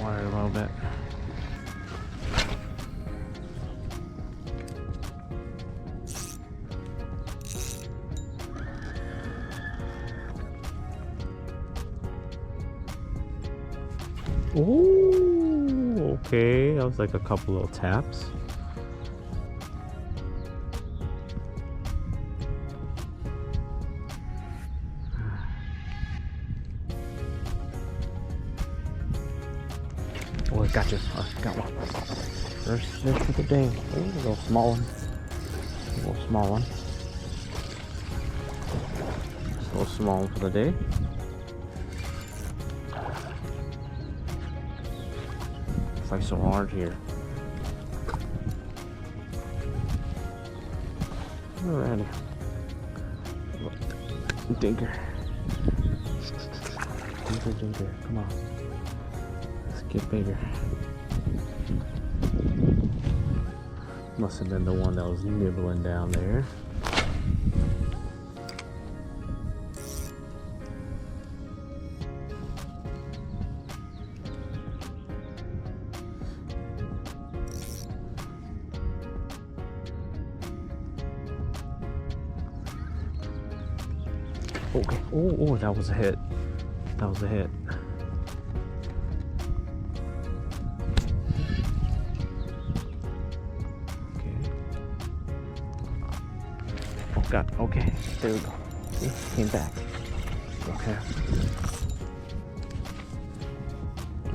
water a little bit. Ooh, okay, that was like a couple little taps. Oh, I got you. I got one. First fish for the day. Oh, a little small one. A little small one. A little small one for the day. It's like so hard here. Alrighty. Dinker. Dinker. Come on. Let's get bigger. Must have been the one that was nibbling down there. Okay. Oh, that was a hit. That was a hit. Okay. Oh God. Okay. There we go. See? Came back. Okay.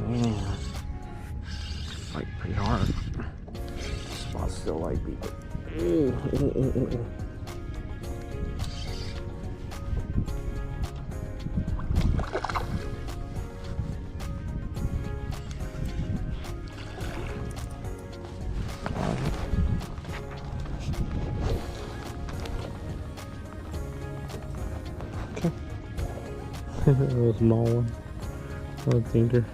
Man. Fight pretty hard. Spot's still like me. Okay. A little small one. Little tinker.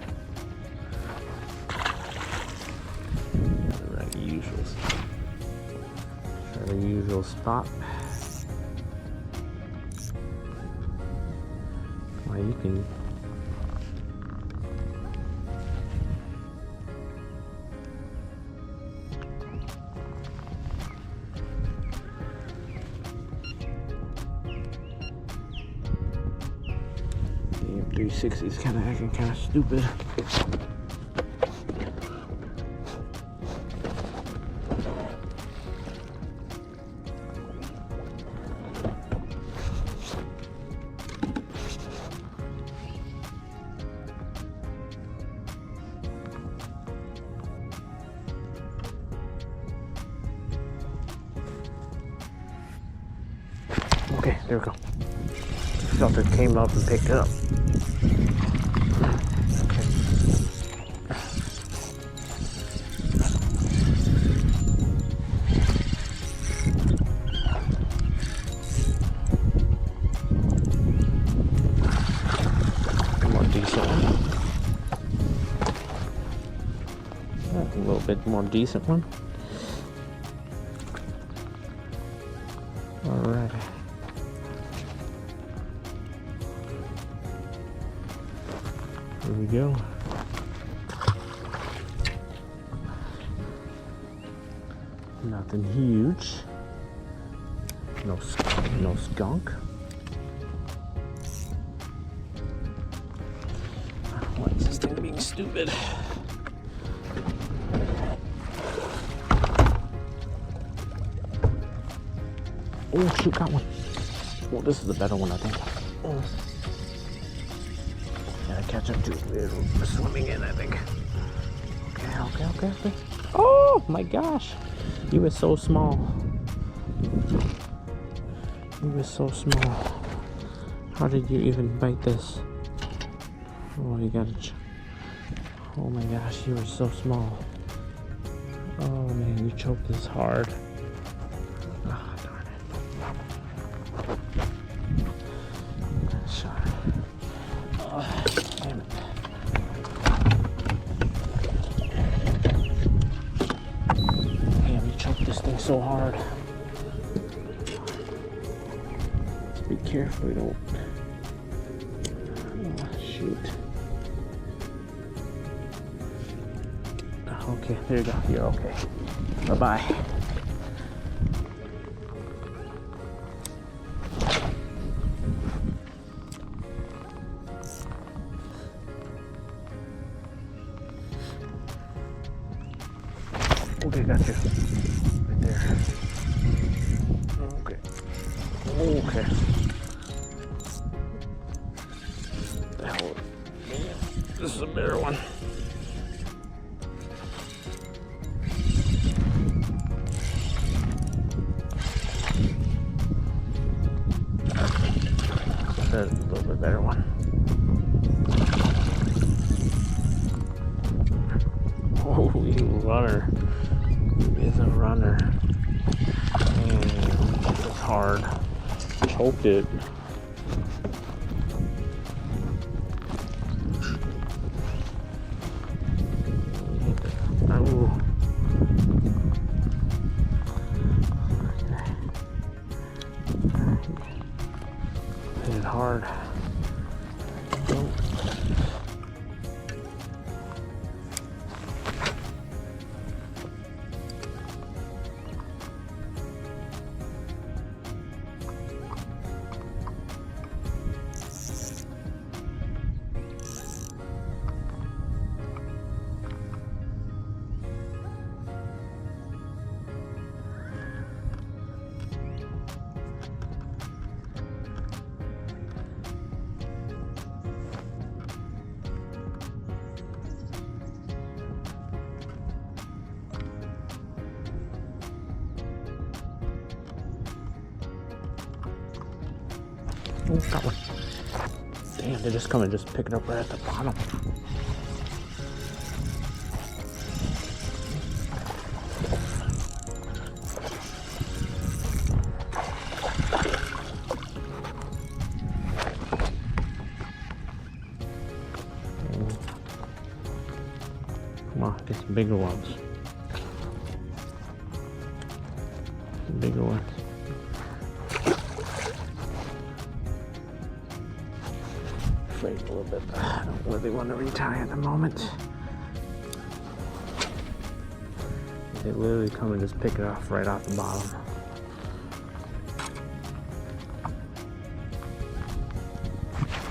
Right, the usual spot. Well, you can. Damn, 360 is kind of acting kind of stupid. Okay, there we go. Felt it came up and picked it up. Okay. More decent one. A little bit more decent one. All right. Here we go. Nothing huge. No skunk. Why is this thing being stupid? Oh shoot, got one. Well, this is the better one, I think. Oh. Gotta catch up to it. We're swimming in, I think. Okay. Oh my gosh. You were so small. You were so small. How did you even bite this? Oh, you gotta. Oh my gosh, you were so small. Oh man, you choked this hard. Ah, darn it. Sorry. Oh, damn it. Damn, you choked this thing so hard. Just be careful, you don't. Oh, shoot. Okay, there you go. You're okay. Bye-bye. Okay, got you. Right there. Okay. Okay. The hell? This is a bigger one. That's a little bit better one. Oh, you runner. He is a runner. Man, this is hard. Choked it. Oh. Hit it hard. Oh. Oh, got one. Damn, they just come and just pick it up right at the bottom. Come on, get some bigger ones. Some bigger ones. Afraid a little bit. I don't really want to retie at the moment. They literally come and just pick it off right off the bottom.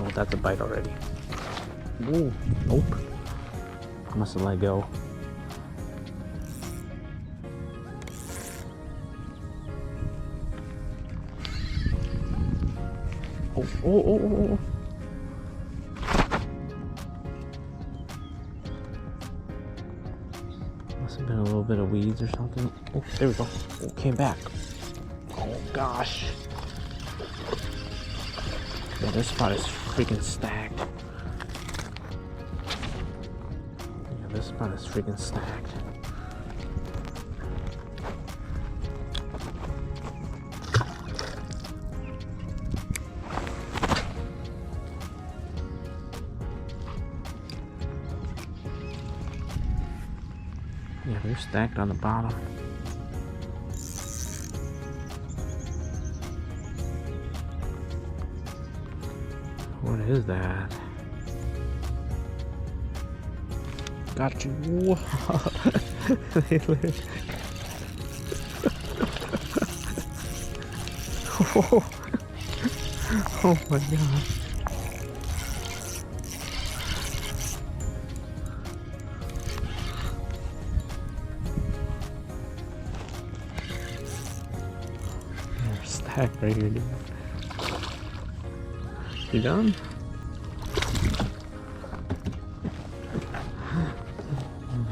Oh, that's a bite already. Ooh, nope. I must have let go. Oh, oh, oh, oh, oh. Must have been a little bit of weeds or something. Oh, there we go. Oh, came back. Oh, gosh. Yeah, this spot is freaking stacked. Yeah, this spot is freaking stacked. Yeah, they're stacked on the bottom. What is that? Got you. Oh my god. They're stacked right here, dude. You done?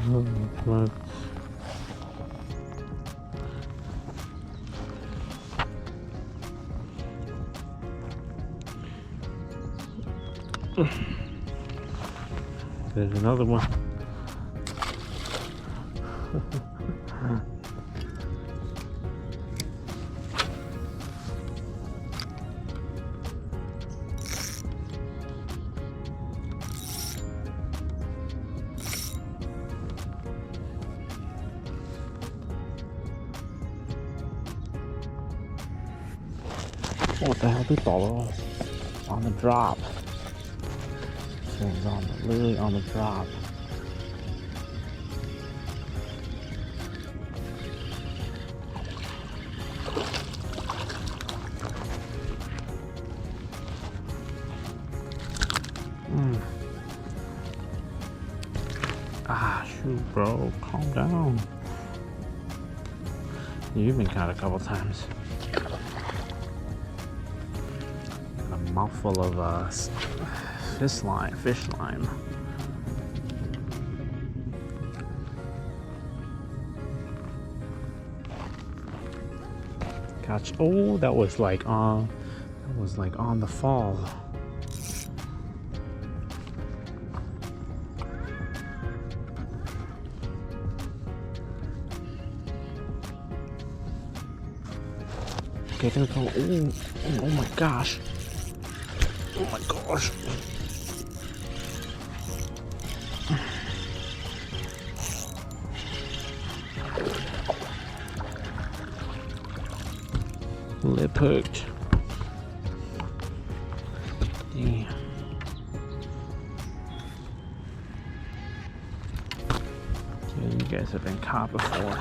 Come on. There's another one. What the hell, people? On the drop. This one's literally on the drop. Ah, shoot, bro. Calm down. You've been caught a couple times. A mouthful of fish lime. Gotcha. Oh, that was like on the fall. Okay, there we go. Oh my gosh. Oh my gosh. Lip hooked. Damn. Yeah, you guys have been caught before.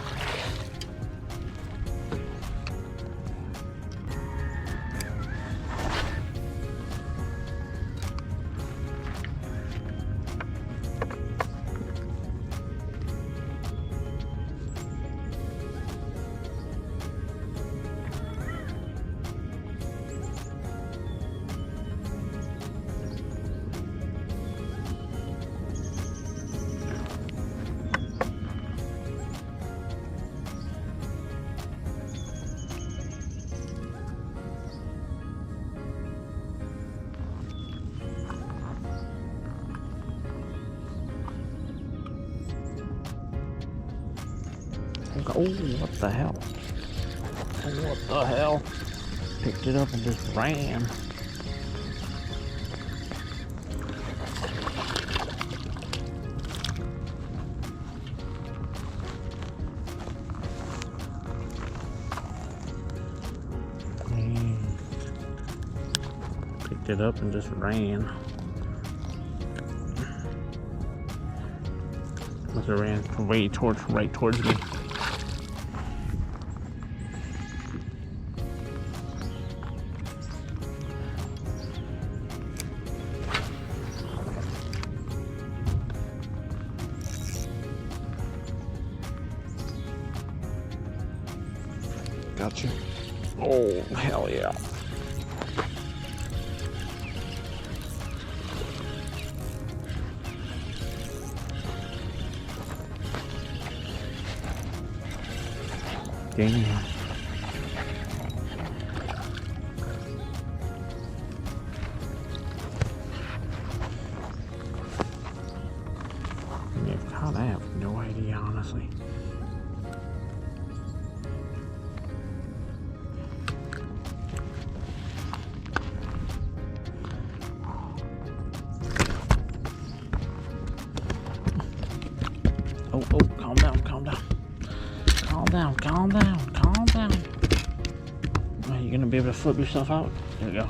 Oh, what the hell? What the hell? Picked it up and just ran. Picked it up and just ran. Must have ran right towards me. Gotcha. Oh, hell yeah. Damn. God, I have no idea, honestly. Oh, calm down. Calm down. Are you gonna be able to flip yourself out? There we go.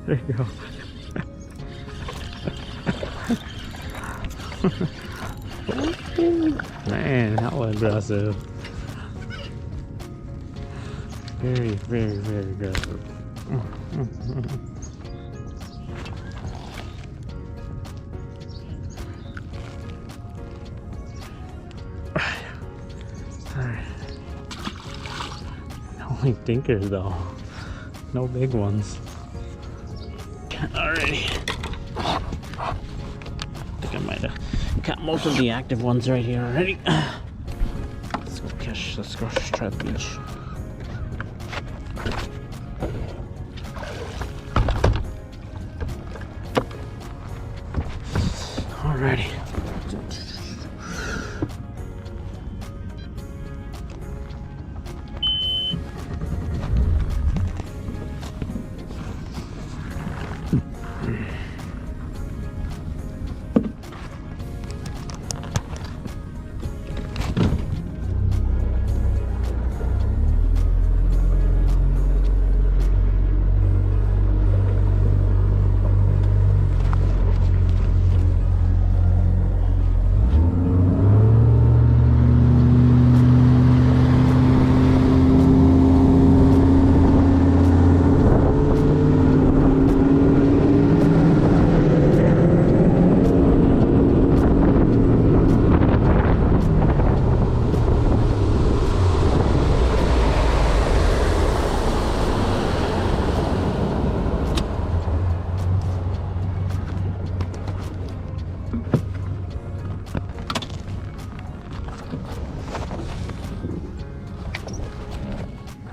There you go. Man, that was aggressive. Very aggressive. Alright. Only dinkers though. No big ones. Alrighty. think I might have caught most of the active ones right here already. Let's go try the beach. Alrighty.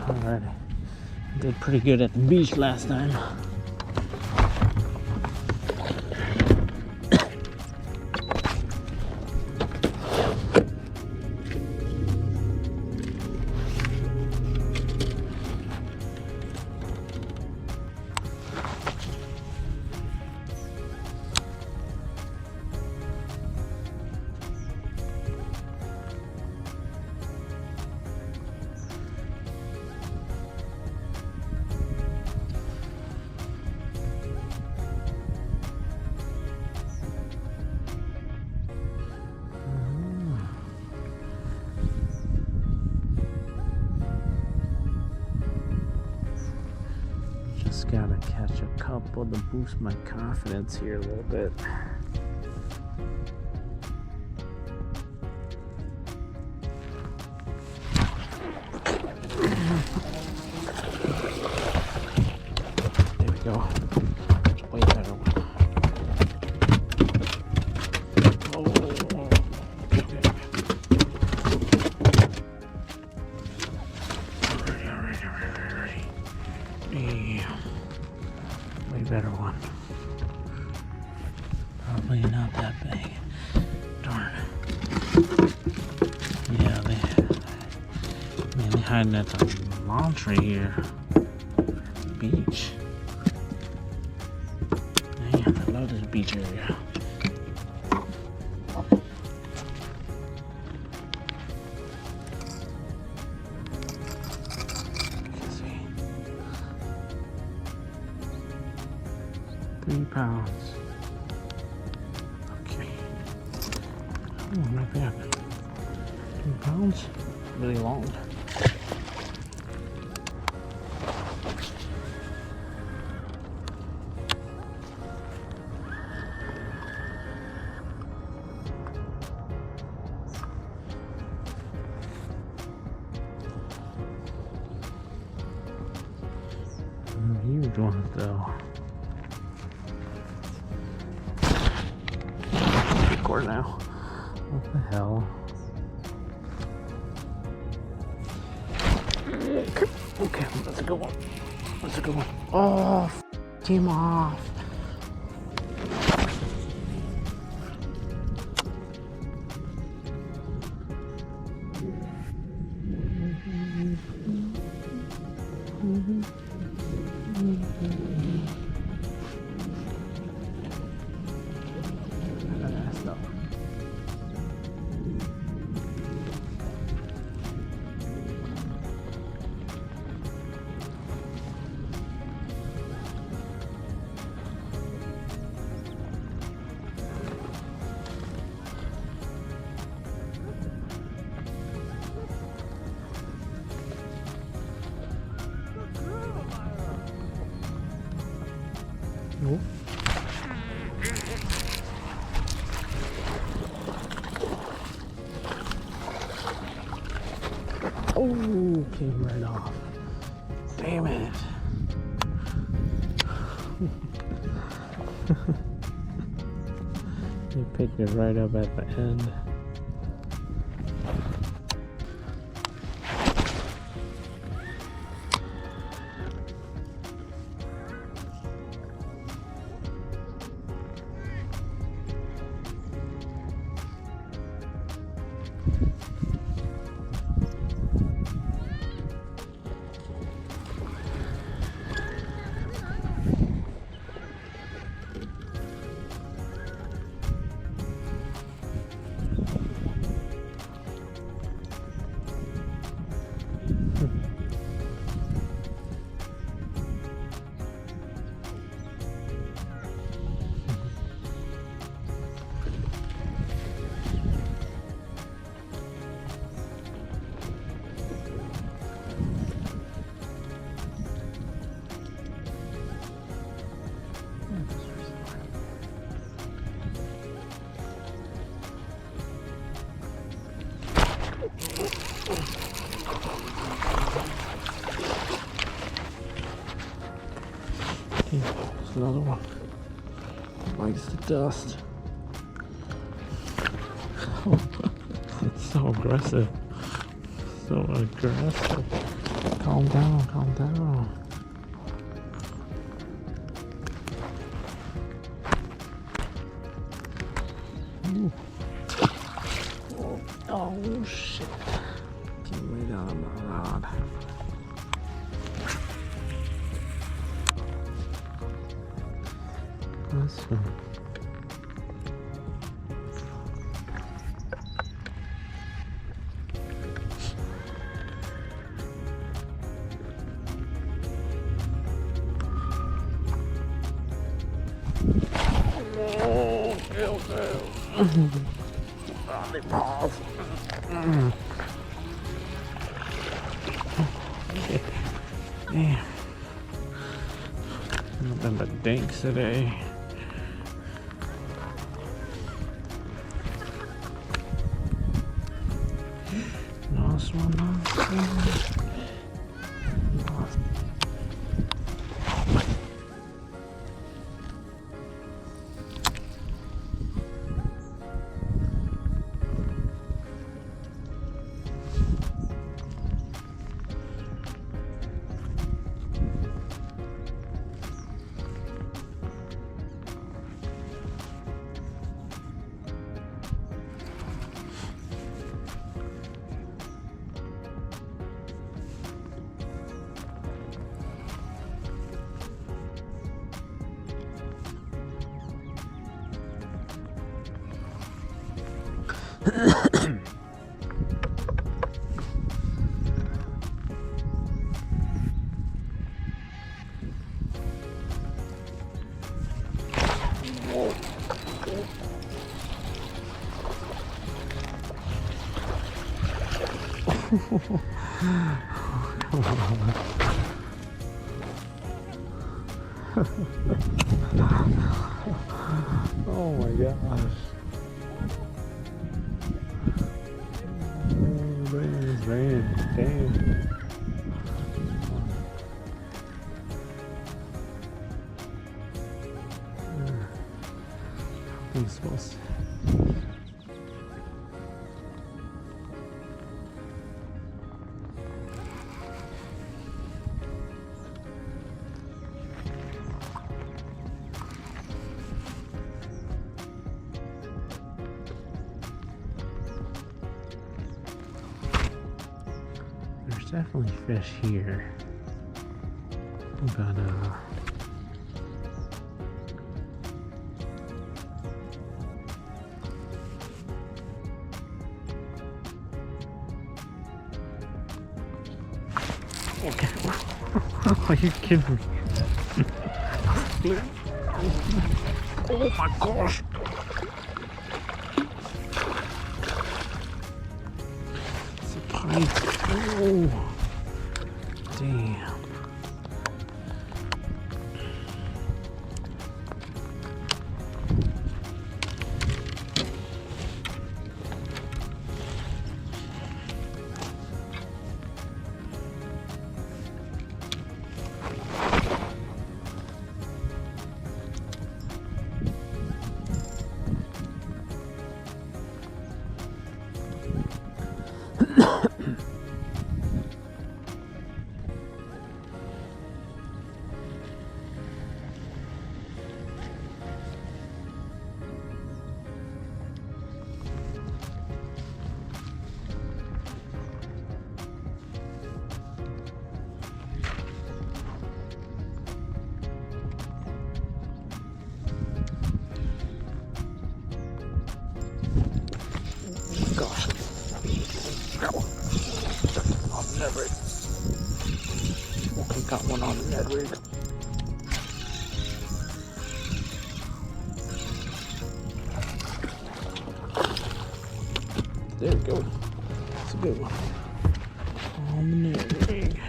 Alrighty. Did pretty good at the beach last time. Just gotta catch a couple to boost my confidence here a little bit. There we go. Way better one. Better one. Probably not that big. Darn. Yeah, they're hiding at the palm tree here. Beach. Man, I love this beach area. £3. Okay. Oh, not bad. £3. Really long. Huge ones though. Now. What the hell? Okay, that's a good one. That's a good one. Oh, came off. Nope. Oh, came right off. Damn it. They picked it right up at the end. There's another one. Likes the dust. It's so aggressive. So aggressive. Calm down, calm down. Ooh. Oh shit. Came way down on the rod. This one. They paws. Damn. Nothing but dinks today. Lost one, lost one. Come on. Oh my gosh. Oh, man, damn. I'm supposed to. There's definitely fish here, but are you kidding me? Oh my gosh! It's a pike. Oh, damn. gosh. On the Ned rig. Okay, got one on the Ned rig. There we go. That's a good one. On the Ned rig.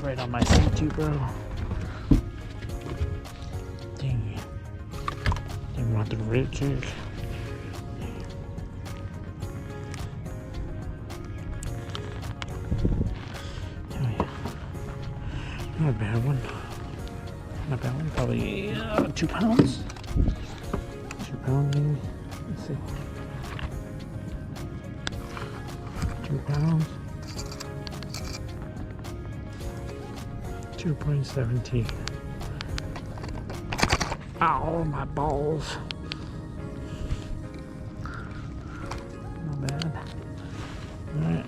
Right on my seat too, bro. Dang. Didn't want the rib kick. Oh yeah. Not a bad one. Not a bad one. Probably 2 pounds. 2 pounds maybe. Let's see. 2 pounds. 2.17. Ow, my balls. Not bad. Alright.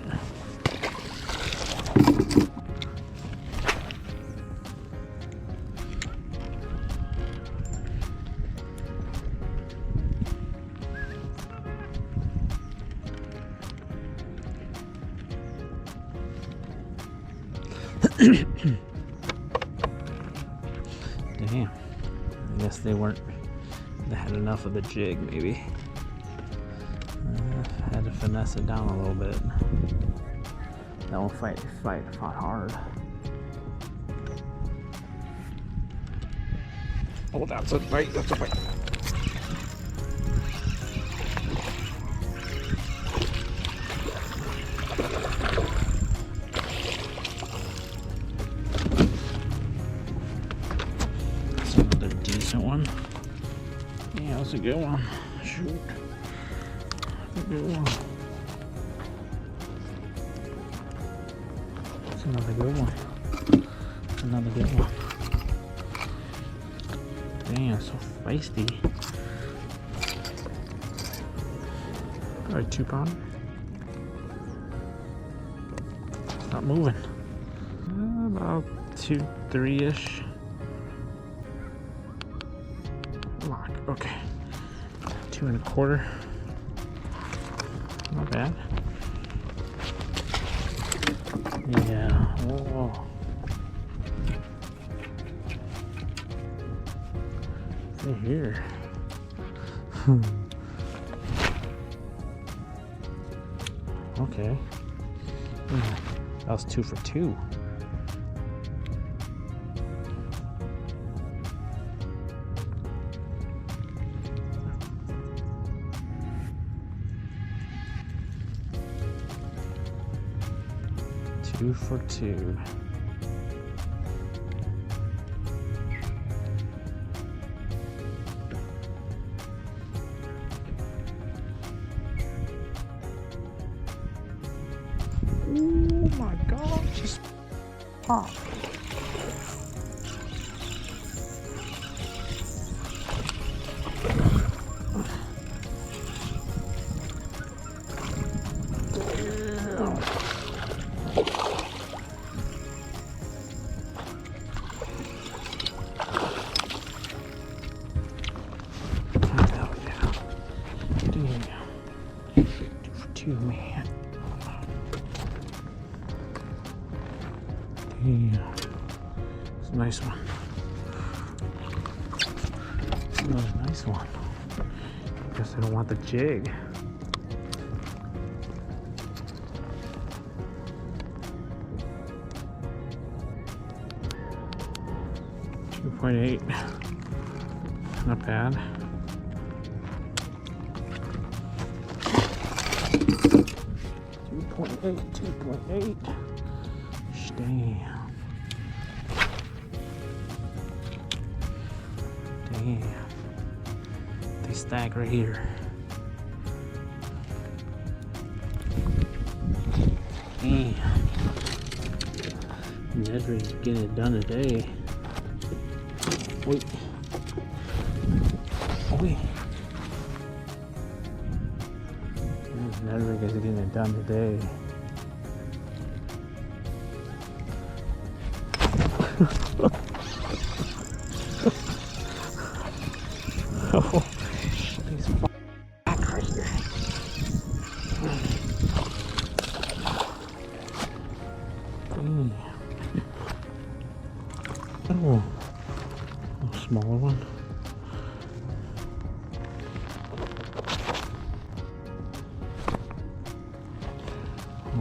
Damn. I guess they had enough of the jig, maybe. Had to finesse it down a little bit. That one fought hard. Oh, that's a bite, that's a bite. Decent one. Yeah, that's a good one. Shoot. That's a good one. That's another good one. That's another good one. Damn, so feisty. Probably 2 pound. It's not moving. About 2, 3-ish. Lock. Okay. 2 1/4. Not bad. Yeah. Oh. See here. Okay. That was 2 for 2. Two for 2. Oh my God, just pop. Man. Yeah. It's a nice one. It's another nice one. Guess I don't want the jig. .8. Not bad. 2.8. Damn. Damn. They stack right here. Damn. Ned rig's getting it done today. Wait. Wait. Ned rig is getting it done today. Oh, he's back right here.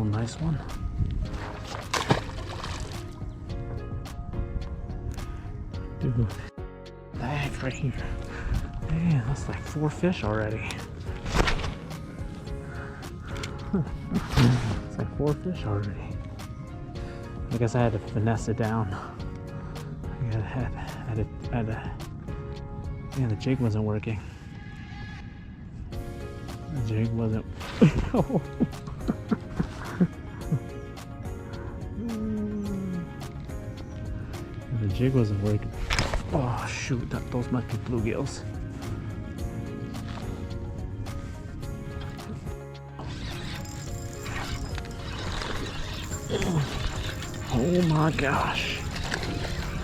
nice one. Dude, that right here. Man, that's like 4 fish already. It's like 4 fish already. I guess I had to finesse it down. Yeah, the jig wasn't working. The jig wasn't. The jig wasn't working. Oh shoot, those must be bluegills. Oh my gosh.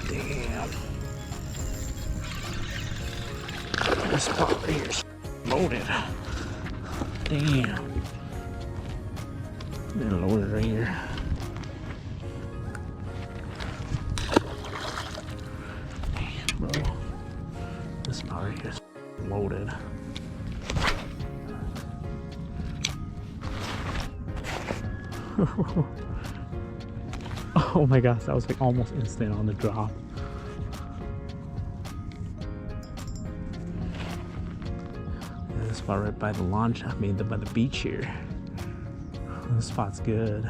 Damn. This spot right here is loaded. Damn. They're loaded right here. Damn, bro. This spot right here is loaded. Oh my gosh, that was like almost instant on the drop. This spot right by the launch, I mean by the beach here. This spot's good.